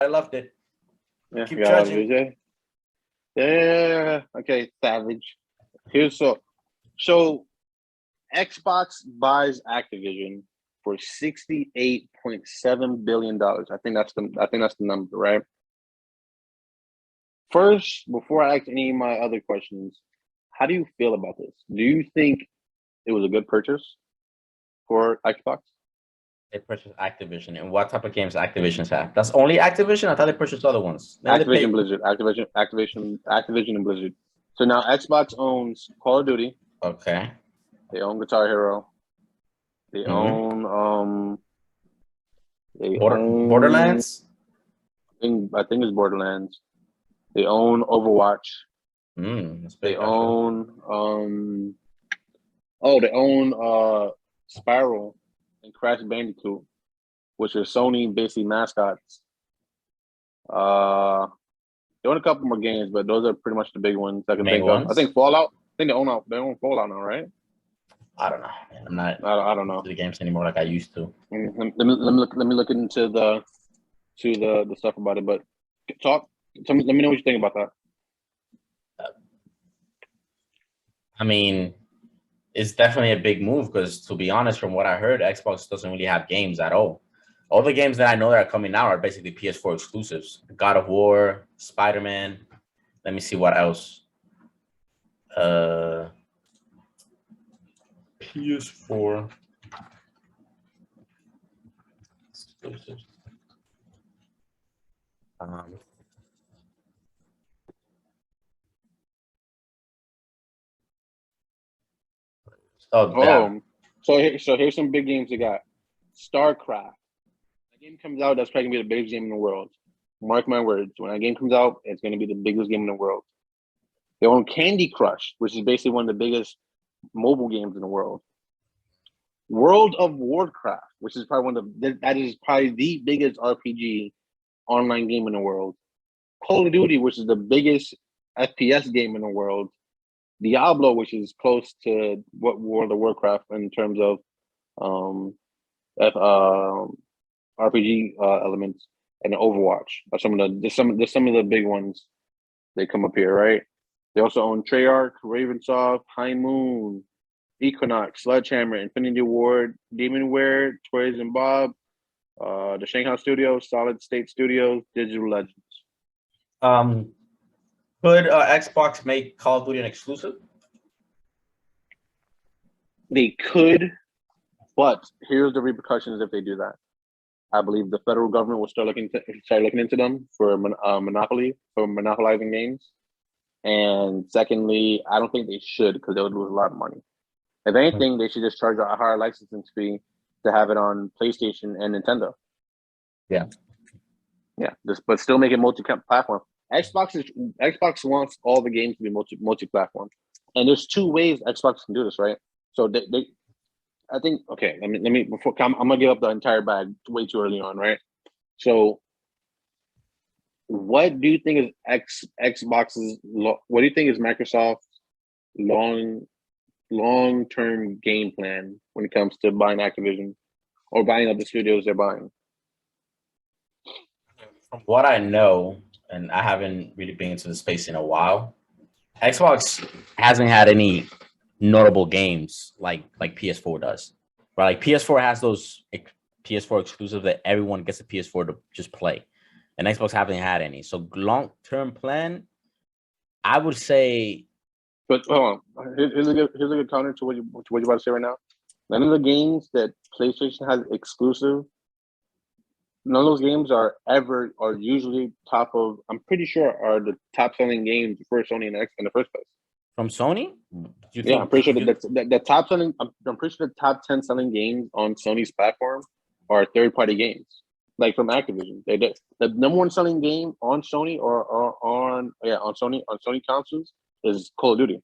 I loved it. Yeah, Keep judging. Yeah. Okay, savage. Here's so Xbox buys Activision for $68.7 billion. I think that's the number, right? First, before I ask any of my other questions, how do you feel about this? Do you think it was a good purchase for Xbox? They purchased Activision. And what type of games Activision have? That's only Activision? I thought they purchased other ones. Activision Blizzard. Activision and Blizzard. So now Xbox owns Call of Duty. Okay. They own Guitar Hero. They own own Borderlands? I think it's Borderlands. They own Overwatch. They own they own Spiral and Crash Bandicoot, which are Sony basically mascots. They own a couple more games, but those are pretty much the big ones I can think of. I think Fallout. I think they own Fallout now, right? I don't know. I'm not. I don't know the games anymore like I used to. Let me look into the stuff about it. But let me know what you think about that. I mean, it's definitely a big move because, to be honest, from what I heard, Xbox doesn't really have games at all. All the games that I know that are coming out are basically PS4 exclusives. God of War, Spider-Man. Let me see what else. PS4 exclusives. So here's some big games they got. StarCraft. That game comes out, that's probably gonna be the biggest game in the world. Mark my words. When that game comes out, it's gonna be the biggest game in the world. They own Candy Crush, which is basically one of the biggest mobile games in the world. World of Warcraft, which is probably that is probably the biggest RPG online game in the world. Call of Duty, which is the biggest FPS game in the world. Diablo, which is close to what World of Warcraft in terms of RPG elements, and Overwatch are some of the big ones. They come up here, right? They also own Treyarch, Ravensoft, High Moon, Equinox, Sledgehammer, Infinity Ward, Demonware, Toys and Bob, the Shanghai Studios, Solid State Studios, Digital Legends. Could Xbox make Call of Duty an exclusive? They could, but here's the repercussions if they do that. I believe the federal government will start looking into them for monopolizing games. And secondly, I don't think they should because they would lose a lot of money. If anything, they should just charge a higher licensing fee to have it on PlayStation and Nintendo. Yeah, but still make it multi-platform. Xbox wants all the games to be multi-platform, and there's two ways Xbox can do this, right? So I think okay. Let me before I'm gonna give up the entire bag way too early on, right? So, what do you think is Xbox's? What do you think is Microsoft's long-term game plan when it comes to buying Activision or buying up the studios they're buying? From what I know, and I haven't really been into the space in a while, Xbox hasn't had any notable games like PS4 does. Right? Like PS4 has those PS4 exclusives that everyone gets a PS4 to just play, and Xbox haven't had any. So long-term plan, I would say. But hold on, here's a good counter to what you about to say right now. None of the games that PlayStation has exclusive, none of those games are usually top of. I'm pretty sure are the top selling games for Sony in the first place. From Sony? I'm pretty sure the top selling. I'm pretty sure the top 10 selling games on Sony's platform are third-party games, like from Activision. The number one selling game on Sony on Sony consoles is Call of Duty.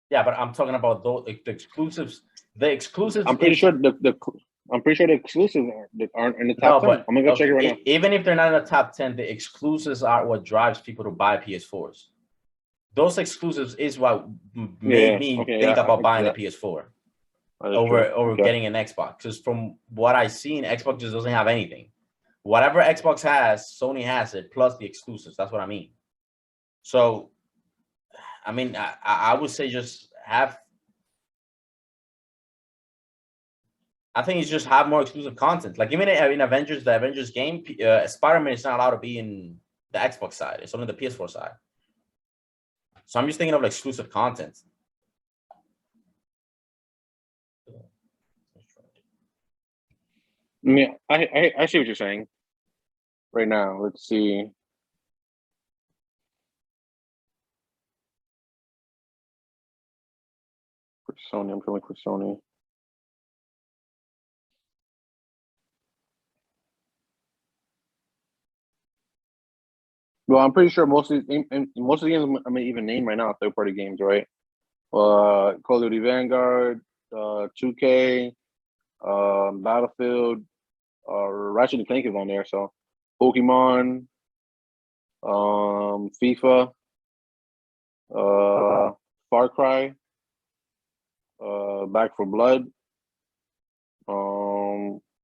Yeah, but I'm talking about the exclusives. The exclusives. I'm pretty sure the exclusives aren't in the top 10. I'm gonna go check it right now. Even if they're not in the top 10, the exclusives are what drives people to buy PS4s. Those exclusives is what made me think about buying the PS4 over getting an Xbox. Because from what I've seen, Xbox just doesn't have anything. whatever Xbox has, Sony has it, plus the exclusives. That's what I mean. So, I mean, I would say just have. I think it's just have more exclusive content. Like even in Avengers, the Avengers game, Spider-Man is not allowed to be in the Xbox side. It's only the PS4 side. So I'm just thinking of like exclusive content. I mean, I see what you're saying. Right now, let's see. For Sony, I'm feeling for Sony. Well, I'm pretty sure most of the games I'm gonna even name right now are third-party games, right? Call of Duty Vanguard, 2K, Battlefield, Ratchet and Clank is on there, so Pokemon, FIFA, Far Cry, Back for Blood,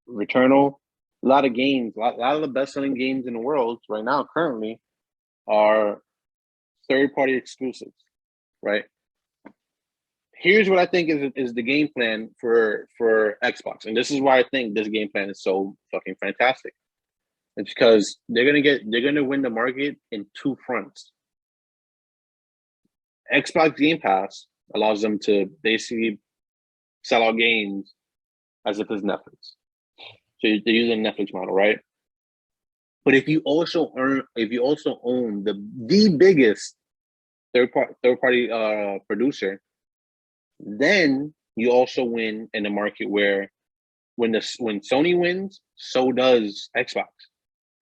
Returnal. A lot of games, a lot of the best-selling games in the world right now, currently, are third-party exclusives, right? Here's what I think is the game plan for Xbox, and this is why I think this game plan is so fucking fantastic. It's because they're gonna win the market in two fronts. Xbox Game Pass allows them to basically sell out games as if it's Netflix. So they're using a Netflix model, right? But if you also own the biggest third party producer, then you also win in a market where when Sony wins, so does Xbox.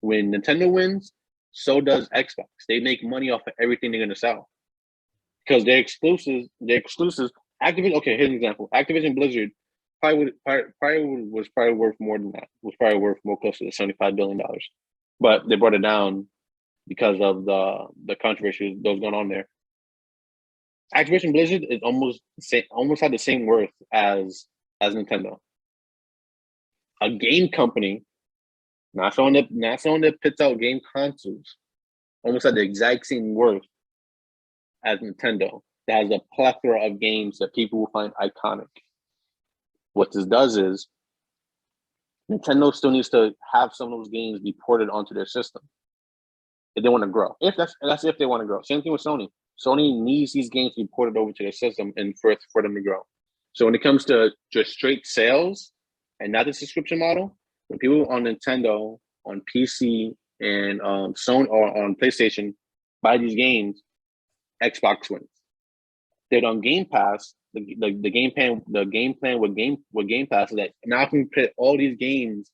When Nintendo wins, so does Xbox. They make money off of everything they're gonna sell because they're exclusives. Activision. Okay, here's an example. Activision Blizzard probably was worth more than that. Was probably worth more closer to $75 billion, but they brought it down because of the controversy that was going on there. Activision Blizzard is almost had the same worth as Nintendo. A game company, not someone that puts out game consoles, almost had the exact same worth as Nintendo. That has a plethora of games that people will find iconic. What this does is Nintendo still needs to have some of those games be ported onto their system if they want to grow. If they want to grow. Same thing with Sony. Sony needs these games to be ported over to their system and for them to grow. So when it comes to just straight sales and not the subscription model, when people on Nintendo, on PC, and Sony or on PlayStation buy these games, Xbox wins. They're on Game Pass. The game plan with Game Pass is that now I can put all these games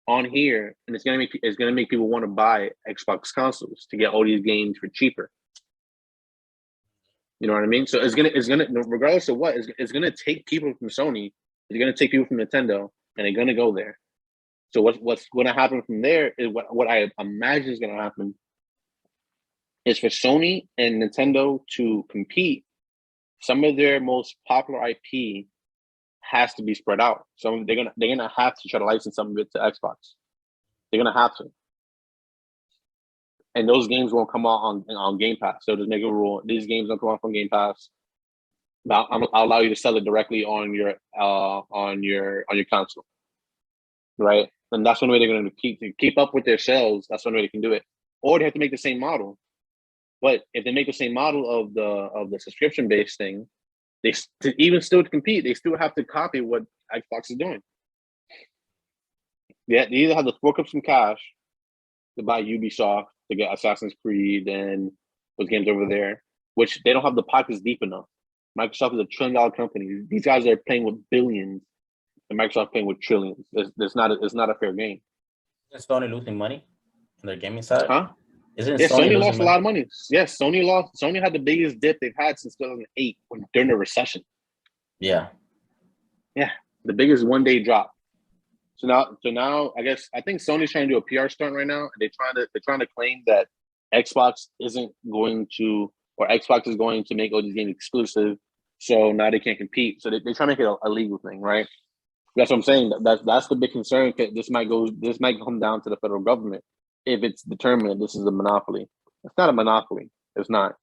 on here, and it's gonna make people want to buy Xbox consoles to get all these games for cheaper. You know what I mean? So it's gonna regardless of what, it's gonna take people from Sony, it's gonna take people from Nintendo, and they're gonna go there. So what's gonna happen from there is what I imagine is gonna happen is for Sony and Nintendo to compete. Some of their most popular IP has to be spread out. So they're gonna have to try to license some of it to Xbox. They're gonna have to. And those games won't come out on Game Pass. So just make a rule: these games don't come out from Game Pass. Now I'll allow you to sell it directly on your console, right? And that's one way they're going to keep up with their sales. That's one way they can do it. Or they have to make the same model. But if they make the same model of the subscription based thing, even still to compete, they still have to copy what Xbox is doing. They either have to fork up some cash to buy Ubisoft to get Assassin's Creed and those games over there, which they don't have the pockets deep enough. Microsoft is $1 trillion company. These guys are playing with billions, and Microsoft playing with trillions. It's not a fair game. Is Sony losing money on their gaming side? Huh? Isn't Yeah, Sony lost money? a lot of money. Yes, Sony had the biggest dip they've had since 2008 during the recession. Yeah. Yeah, the biggest one-day drop. So now, I think Sony's trying to do a PR stunt right now, and they're trying to claim that Xbox isn't going to, or Xbox is going to make all these games exclusive, so now they can't compete. So they're trying to make it a legal thing, right? That's what I'm saying. That's the big concern. This might come down to the federal government if it's determined that this is a monopoly. It's not a monopoly. It's not,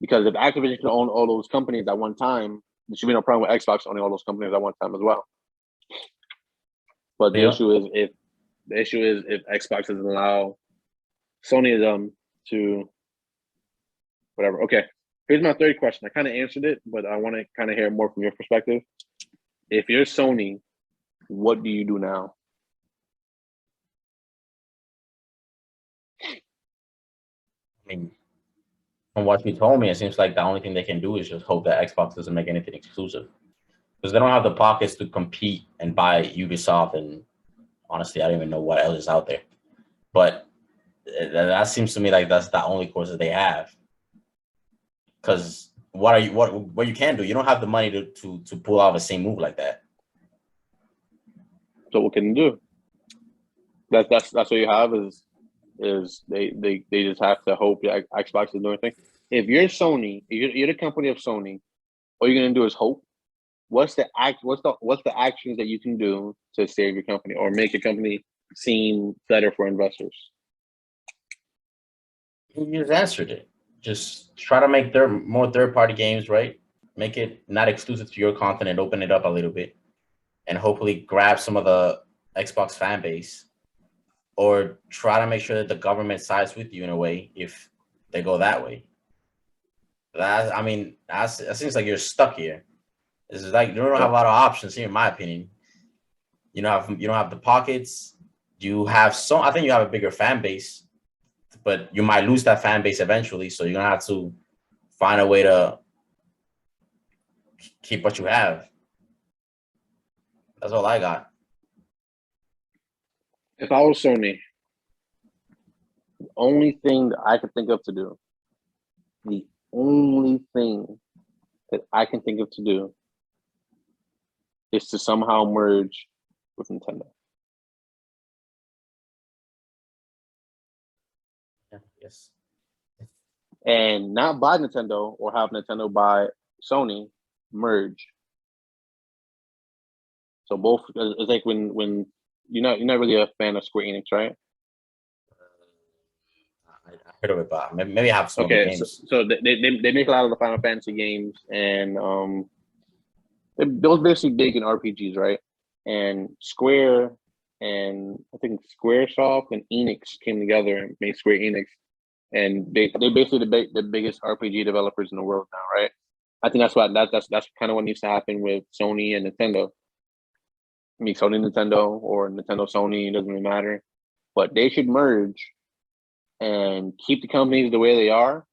because if Activision can own all those companies at one time, there should be no problem with Xbox owning all those companies at one time as well. But the issue is if Xbox doesn't allow Sony to whatever. Okay, here's my third question. I kind of answered it, but I want to kind of hear more from your perspective. If you're Sony, what do you do now? I mean, from what you told me, it seems like the only thing they can do is just hope that Xbox doesn't make anything exclusive, because they don't have the pockets to compete and buy Ubisoft, and honestly, I don't even know what else is out there. But that seems to me like that's the only course that they have. Because what you can do? You don't have the money to pull off the same move like that. So what can you do? That's what you have is they just have to hope that Xbox is doing things. If you're Sony, you're the company of Sony, all you're gonna do is hope. What's the actions that you can do to save your company or make your company seem better for investors? You just answered it. Just try to make more third-party games, right? Make it not exclusive to your content and open it up a little bit, and hopefully grab some of the Xbox fan base, or try to make sure that the government sides with you in a way if they go that way. It seems like you're stuck here. This is like you don't have a lot of options here, in my opinion. You don't have the pockets. You have I think you have a bigger fan base, but you might lose that fan base eventually. So you're gonna have to find a way to keep what you have. That's all I got. If I was Sony, the only thing that I could think of to do, is to somehow merge with Nintendo. Yes. And not buy Nintendo or have Nintendo buy Sony, merge. So both, it's like when you're not really a fan of Square Enix, right? I heard of it, but maybe I have some other games. So they make a lot of the Final Fantasy games, and those basically big in RPGs, right? And Square and I think Squaresoft and Enix came together and made Square Enix, and they're basically the biggest RPG developers in the world now, right? I think that's kind of what needs to happen with Sony and Nintendo. I mean, Sony Nintendo or Nintendo Sony, it doesn't really matter, but they should merge and keep the companies the way they are.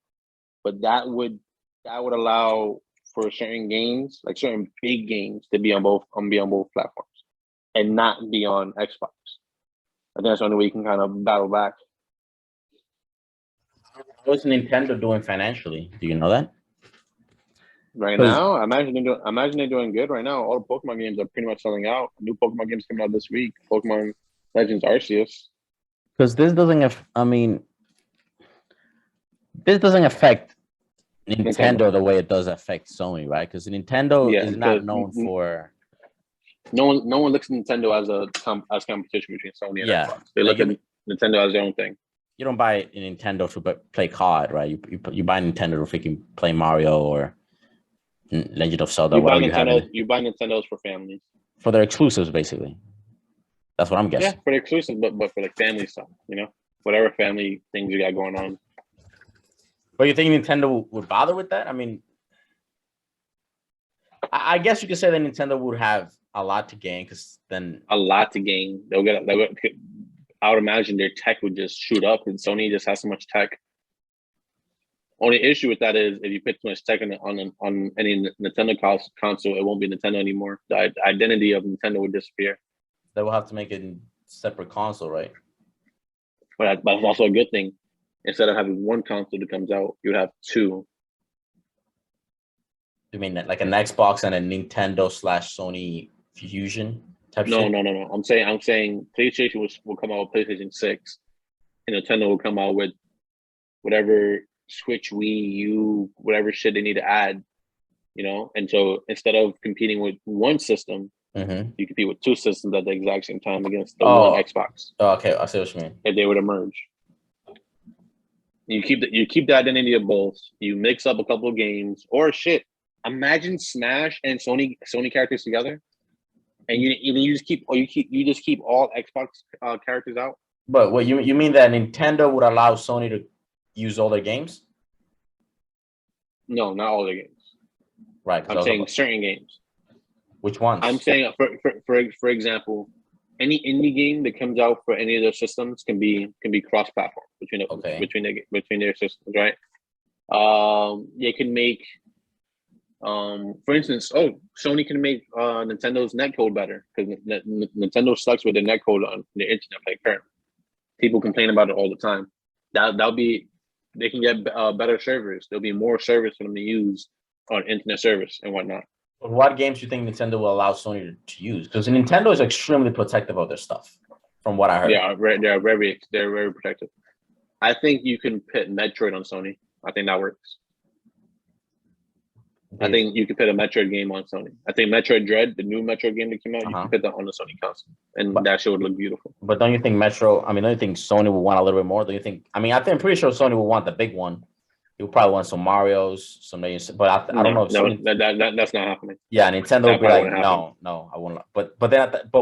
But that would allow for certain games, like certain big games, to be on both platforms and not be on Xbox. I think that's the only way you can kind of battle back. What's Nintendo doing financially? Do you know that? Right now, I imagine they're doing good right now. All the Pokemon games are pretty much selling out. New Pokemon games coming out this week. Pokemon Legends Arceus. Because this doesn't affect Nintendo the way it does affect Sony, right? Because Nintendo is not known for. No one looks at Nintendo as competition between Sony and Xbox. They look at Nintendo as their own thing. You don't buy a Nintendo to play COD, right? You buy Nintendo to freaking play Mario or Legend of Zelda. You buy Nintendos for families. For their exclusives, basically. That's what I'm guessing. Yeah, for the exclusives, but for like family stuff, whatever family things you got going on. But you think Nintendo would bother with that? I mean, I guess you could say that Nintendo would have a lot to gain, because then a lot to gain. I would imagine their tech would just shoot up, and Sony just has so much tech. Only issue with that is if you put too much tech on any Nintendo console, it won't be Nintendo anymore. The identity of Nintendo would disappear. They will have to make a separate console, right? But that's also a good thing. Instead of having one console that comes out, you would have two. You mean like an Xbox and a Nintendo/Sony fusion type? No. I'm saying PlayStation will come out with PlayStation 6, and Nintendo will come out with whatever Switch, Wii U, whatever shit they need to add, And so instead of competing with one system, Mm-hmm. You compete with two systems at the exact same time against the one Xbox. Oh, okay. I see what you mean. If they were to merge, you keep the identity of both. You mix up a couple of games, or shit. Imagine Smash and Sony characters together, and you just keep all Xbox characters out. But what you mean that Nintendo would allow Sony to use all their games? No, not all the games. Right. I'm saying certain games. Which ones? I'm saying, for example, any indie game that comes out for any of their systems can be cross-platform between their systems, right? They can make, for instance, Sony can make Nintendo's netcode better because Nintendo sucks with the netcode on the internet. Like, people complain about it all the time. That'll be, they can get better servers. There'll be more service for them to use on internet service and whatnot. What games do you think Nintendo will allow Sony to use? Because Nintendo is extremely protective of their stuff, from what I heard. Yeah, they're very protective. I think you can put Metroid on Sony. I think that works. I think you can put a Metroid game on Sony. I think Metroid Dread, the new Metroid game that came out, you can put that on the Sony console, and that shit would look beautiful. But don't you think don't you think Sony will want a little bit more? Do you think? I mean, I'm pretty sure Sony will want the big one. You probably want some Mario's, but I don't know. If Sony, that's not happening. Yeah, Nintendo will be like, no, I won't. But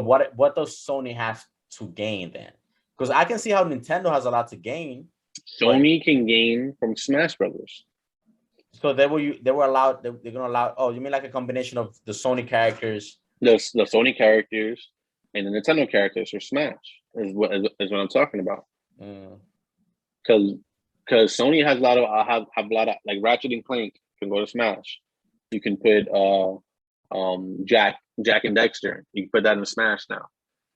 what does Sony have to gain then? Because I can see how Nintendo has a lot to gain. Sony can gain from Smash Brothers. So they're gonna allow. Oh, you mean like a combination of the Sony characters, the Sony characters, and the Nintendo characters for Smash is what I'm talking about. Because Sony has a lot of like Ratchet and Clank can go to Smash. You can put Jack and Dexter. You can put that in Smash now.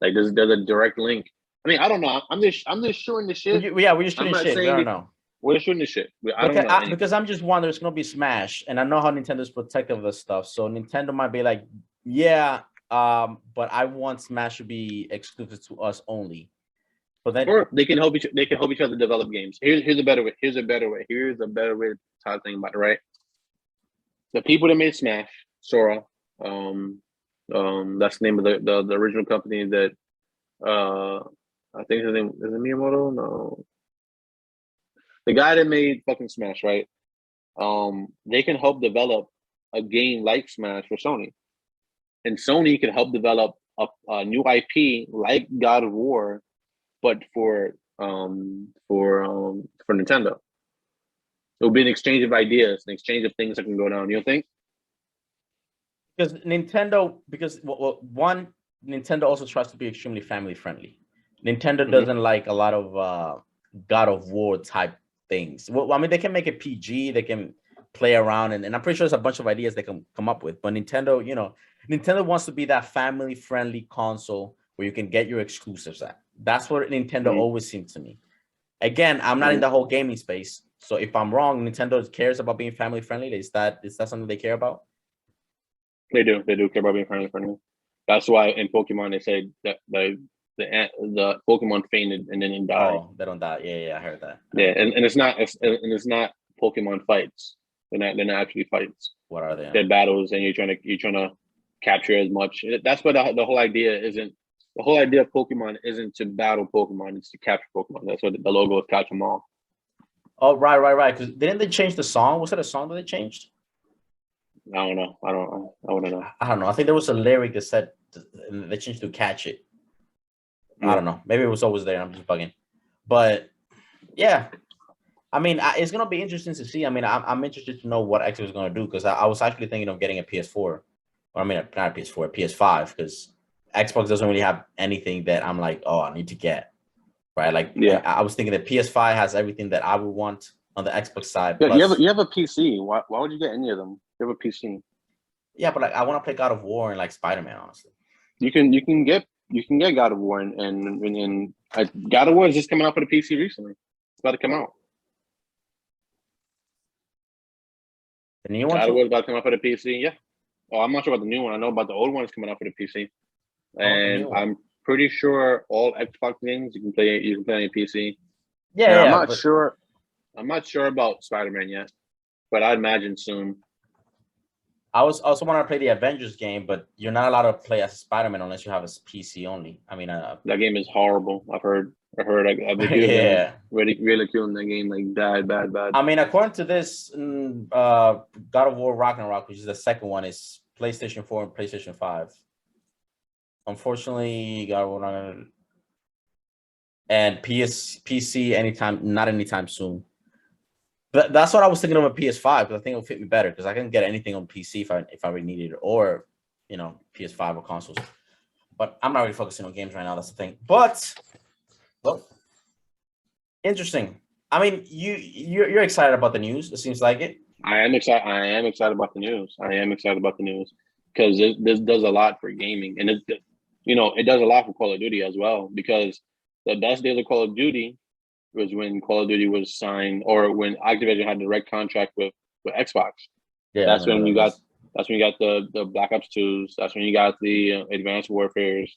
Like there's a direct link. I mean, I don't know. I'm just shooting the shit. We're just shooting shit. I don't know. We're shooting the shit. I don't know because I'm just wondering, it's gonna be Smash, and I know how Nintendo's protective of this stuff. So Nintendo might be like, yeah, but I want Smash to be exclusive to us only. But then, or they can help each other develop games. Here's a better way. Here's a better way to talk about it, right? The people that made Smash, Sora, that's the name of the original company that I think his name is it Miyamoto? No. The guy that made fucking Smash, right? They can help develop a game like Smash for Sony. And Sony can help develop a new IP like God of War, but for Nintendo. It will be an exchange of ideas, an exchange of things that can go down. You don't think? Because Nintendo also tries to be extremely family friendly. Nintendo doesn't like a lot of God of War type things. Well, I mean, they can make it PG, they can play around, and I'm pretty sure there's a bunch of ideas they can come up with. But Nintendo, Nintendo wants to be that family friendly console where you can get your exclusives at. That's what Nintendo always seemed to me. Again, I'm not in the whole gaming space, so if I'm wrong, Nintendo cares about being family friendly. Is that something they care about? They do care about being family friendly. That's why in Pokemon they say that the Pokemon fainted and then it died. Oh, they don't die. Yeah, I heard that. Yeah, and it's not Pokemon fights. They're not actually fights. What are they? They're battles, and you're trying to capture as much. That's what the whole idea isn't. The whole idea of Pokemon isn't to battle Pokemon; it's to capture Pokemon. That's what the logo is. Catch them all. Oh, right. Because didn't they change the song? Was it a song that they changed? I don't know. I want to know. I don't know. I think there was a lyric that said they changed to catch it. I don't know. Maybe it was always there. I'm just bugging. But yeah, I mean, it's gonna be interesting to see. I mean, I'm interested to know what Xbox is gonna do because I was actually thinking of getting a PS4. Or I mean, not a PS4, a PS5 because Xbox doesn't really have anything that I'm like, oh, I need to get. Right? Like, yeah, I was thinking that PS5 has everything that I would want on the Xbox side. Yeah, you have a PC. Why would you get any of them? You have a PC. Yeah, but like I want to play God of War and like Spider-Man, honestly. You can get God of War and God of War is just coming out for the PC recently. It's about to come out. The new one? God of War is about to come out for the PC, yeah. Oh, I'm not sure about the new one. I know about the old one is coming out for the PC. And I'm pretty sure all Xbox games you can play on your PC. Yeah, I'm not sure about Spider-Man yet, but I imagine soon. I was also want to play the Avengers game, but you're not allowed to play as Spider-Man unless you have a PC only. I mean, That game is horrible. I've heard. The people have been yeah. really ridiculing that game like bad. I mean, according to this, God of War Ragnarok, which is the second one, is PlayStation 4 and PlayStation 5. Unfortunately, God of War Ragnarok and PC not anytime soon. But that's what I was thinking of a PS5 because I think it'll fit me better because I can get anything on PC if I really needed it, or PS5 or consoles. But I'm not really focusing on games right now. That's the thing. But well, interesting. I mean, you're excited about the news. It seems like it. I am excited. I am excited about the news. Because this does a lot for gaming, and it does a lot for Call of Duty as well. Because the best days of Call of Duty was when Call of Duty was signed, or when Activision had a direct contract with Xbox. Yeah, that's when you got the Black Ops 2s. That's when you got the Advanced Warfares.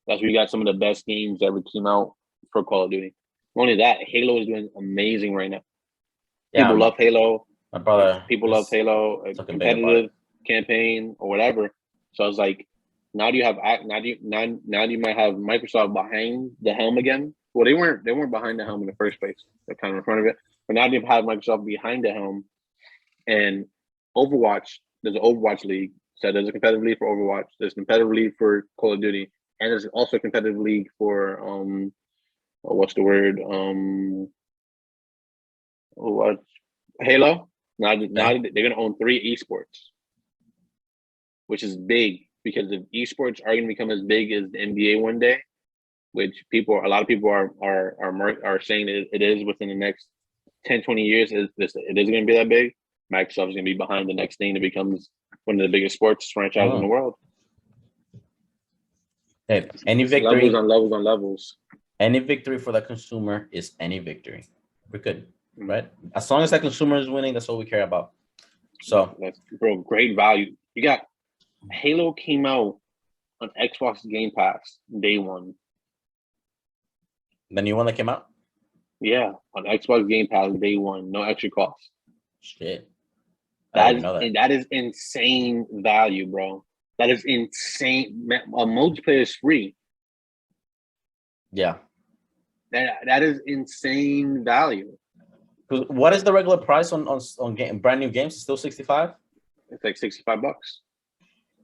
That's when you got some of the best games that ever came out for Call of Duty. Only that, Halo is doing amazing right now. Yeah, people love Halo. My brother. People love Halo, competitive campaign or whatever. So I was like, now you might have Microsoft behind the helm again. Well, they weren't behind the helm in the first place. They're kind of in front of it. But now you have Microsoft behind the helm, and Overwatch. There's an Overwatch league. So there's a competitive league for Overwatch. There's a competitive league for Call of Duty, and there's also a competitive league for what's the word? What? Halo. Now they're gonna own 3 esports, which is big because if esports are gonna become as big as the NBA one day, which a lot of people are saying that it is within the next 10, 20 years, it is gonna be that big. Microsoft is gonna be behind the next thing that becomes one of the biggest sports franchises in the world. Hey, any victory levels on levels. Any victory for the consumer is any victory. We're good, right? As long as that consumer is winning, that's all we care about. So, great value. You got Halo came out on Xbox Game Pass day one. The new one that came out? Yeah, on Xbox Game Pass day one, no extra cost. Shit. That is insane value, bro. That is insane. Multiplayer is free. Yeah. That is insane value. What is the regular price on brand new games? It's still $65? It's like $65.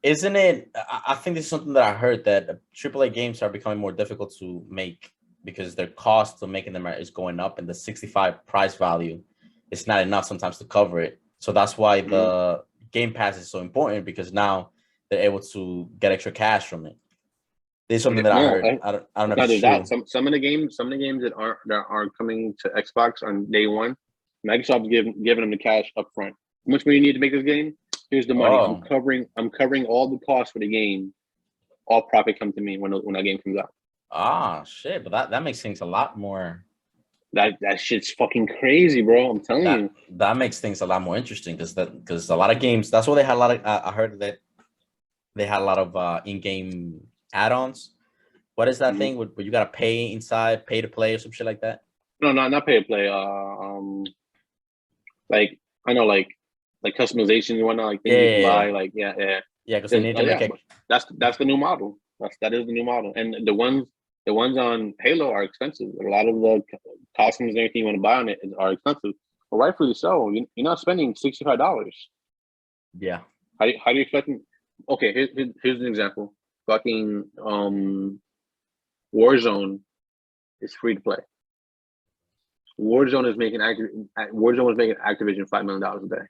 Isn't it? I think this is something that I heard that AAA games are becoming more difficult to make because their cost of making them is going up, and the 65 price value is not enough sometimes to cover it. So that's why the Game Pass is so important, because now they're able to get extra cash from it. There's something that I heard. I don't know if it's true. Some of the games that are coming to Xbox on day one, Microsoft's giving them the cash up front. How much money you need to make this game? Here's the money. I'm covering all the costs for the game. All profit comes to me when that game comes out. Ah, shit! But that makes things a lot more. That shit's fucking crazy, bro. I'm telling you. That makes things a lot more interesting because a lot of games. That's why they had a lot of. I heard that they had a lot of in-game add-ons. What is that thing where you gotta pay inside, pay to play or some shit like that? No, not pay to play. Like I know, like customization and whatnot, like things you can buy. Like yeah. Because they need to make it. That's the new model. That is the new model, and the ones on Halo are expensive. A lot of the costumes and everything you want to buy on it are expensive, but rightfully so. You're not spending $65. Yeah. How do you expect? Okay, here's an example. Fucking Warzone is free to play. Warzone was making Activision $5 million a day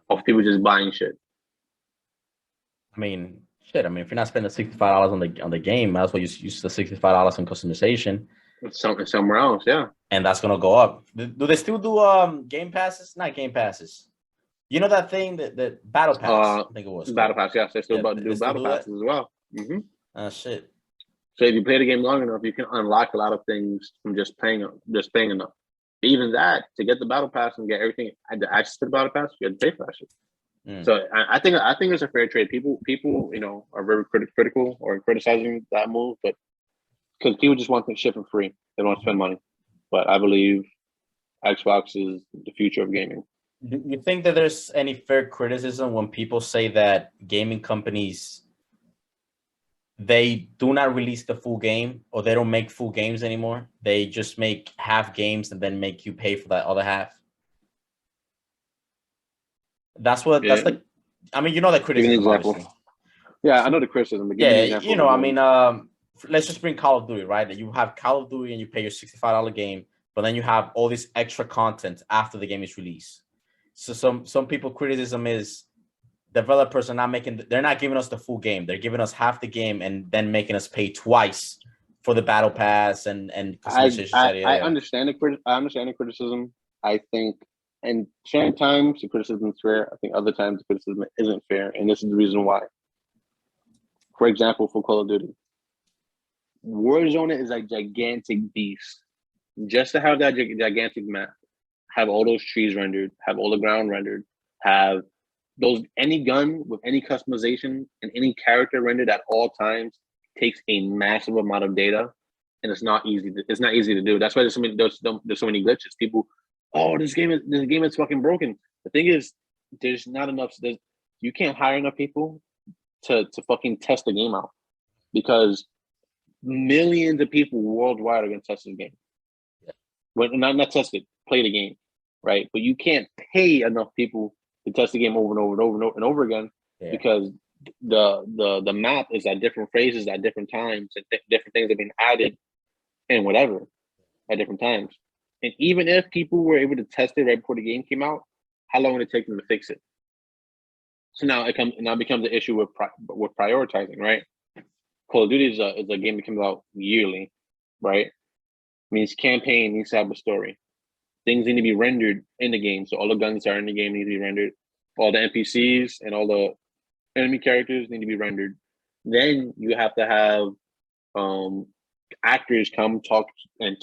of people just buying shit. I mean, shit. I mean, if you're not spending $65 on the game, might as well use the $65 on customization. Somewhere else, yeah. And that's gonna go up. Do they still do game passes? Not game passes. You know that thing that Battle Pass? I think it was Battle Pass. Yes, they still do Battle Passes as well. Mm-hmm. Shit. So if you play the game long enough, you can unlock a lot of things from just paying enough. Even that, to get the Battle Pass and get everything, and the access to the Battle Pass, you have to pay for that shit. So I think it's a fair trade. People, are very critical or criticizing that move, but because people just want things shit for free, they don't want to spend money. But I believe Xbox is the future of gaming. Do you think that there's any fair criticism when people say that gaming companies, they do not release the full game, or they don't make full games anymore? They just make half games and then make you pay for that other half. That's what that's like. I mean, you know, the criticism, obviously. Yeah, I know the criticism. But give me an example. You know, I mean, let's just bring Call of Duty, right? That you have Call of Duty and you pay your $65 game, but then you have all this extra content after the game is released. So some people criticism is developers are not they're not giving us the full game. They're giving us half the game and then making us pay twice for the battle pass and customization. I understand the criticism. I think, and certain times the criticism is fair. I think other times the criticism isn't fair, and this is the reason why. For example, for Call of Duty, Warzone is a gigantic beast. Just to have that gigantic map, have all those trees rendered, have all the ground rendered, have any gun with any customization and any character rendered at all times takes a massive amount of data, and it's not easy to do. That's why there's so many glitches. People, oh, this game is fucking broken. The thing is, there's not enough. You can't hire enough people to fucking test the game out, because millions of people worldwide are gonna test this game. Well, not test it, play the game, right? But you can't pay enough people to test the game over and over and over and over again, because the map is at different phases at different times, and different things have been added and whatever at different times. And even if people were able to test it right before the game came out, how long would it take them to fix it? So now becomes the issue with prioritizing, right? Call of Duty is a game that comes out yearly, right? Means campaign needs to have a story. Things need to be rendered in the game. So all the guns that are in the game need to be rendered. All the NPCs and all the enemy characters need to be rendered. Then you have to have actors come talk and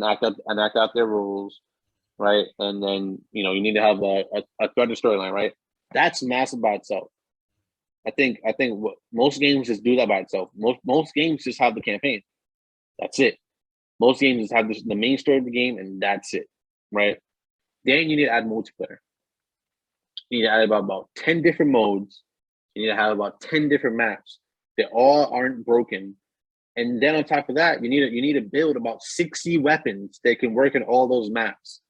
act out their roles, right? And then you need to have a threaded storyline, right? That's massive by itself. I think most games just do that by itself. Most games just have the campaign. That's it. Most games just have the main story of the game, and that's it, right? Then you need to add multiplayer. You need to add about 10 different modes. You need to have about 10 different maps. They all aren't broken. And then on top of that, you need to build about 60 weapons that can work in all those maps,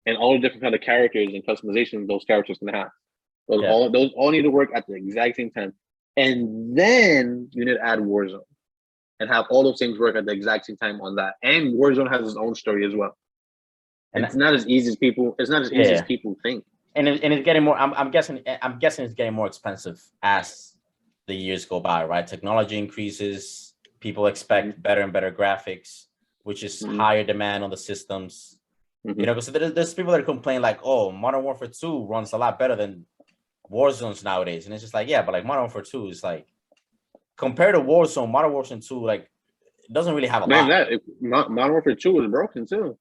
and all the different kind of characters and customizations those characters can have. Those all need to work at the exact same time. And then you need to add Warzone and have all those things work at the exact same time on that. And Warzone has its own story as well. And it's not as easy as people. It's not as easy as people think. And it's getting more. I'm guessing it's getting more expensive as the years go by, right? Technology increases. People expect better and better graphics, which is higher demand on the systems. Because there's people that complain like, "Oh, Modern Warfare 2 runs a lot better than Warzones nowadays," and it's just like, yeah, but like Modern Warfare 2 is like, compared to Warzone, Modern Warfare 2 like it doesn't really have a lot. Modern Warfare 2 is broken too.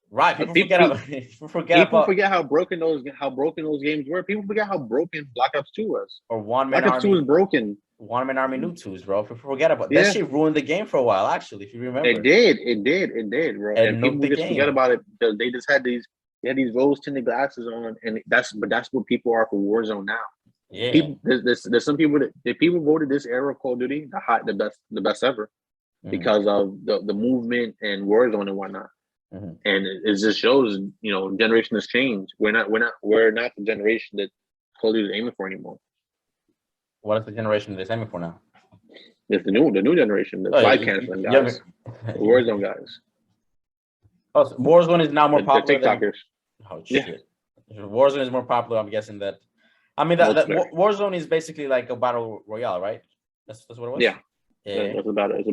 Right, people forget how broken those games were. People forget how broken Black Ops 2 was. Or One Man Black Ops 2 was broken. One Man Army Noob 2s, bro. People forget about that. Shit ruined the game for a while, actually, if you remember. It did, bro. And people just forget about it because they just had these rose tinted glasses on, and that's what people are for Warzone now. Yeah, there's some people that people voted this era of Call of Duty the best ever because of the movement and Warzone and whatnot. And it just shows, generation has changed. We're not the generation that Call of Duty is aiming for anymore. What is the generation that's aiming for now? It's the new generation, the flag canceling guys, the Warzone guys. Oh, so Warzone is now more popular. The TikTokers. Oh shit! Yeah. Warzone is more popular. I'm guessing that. I mean that Warzone is basically like a battle royale, right? That's what it was. Yeah. That's about it.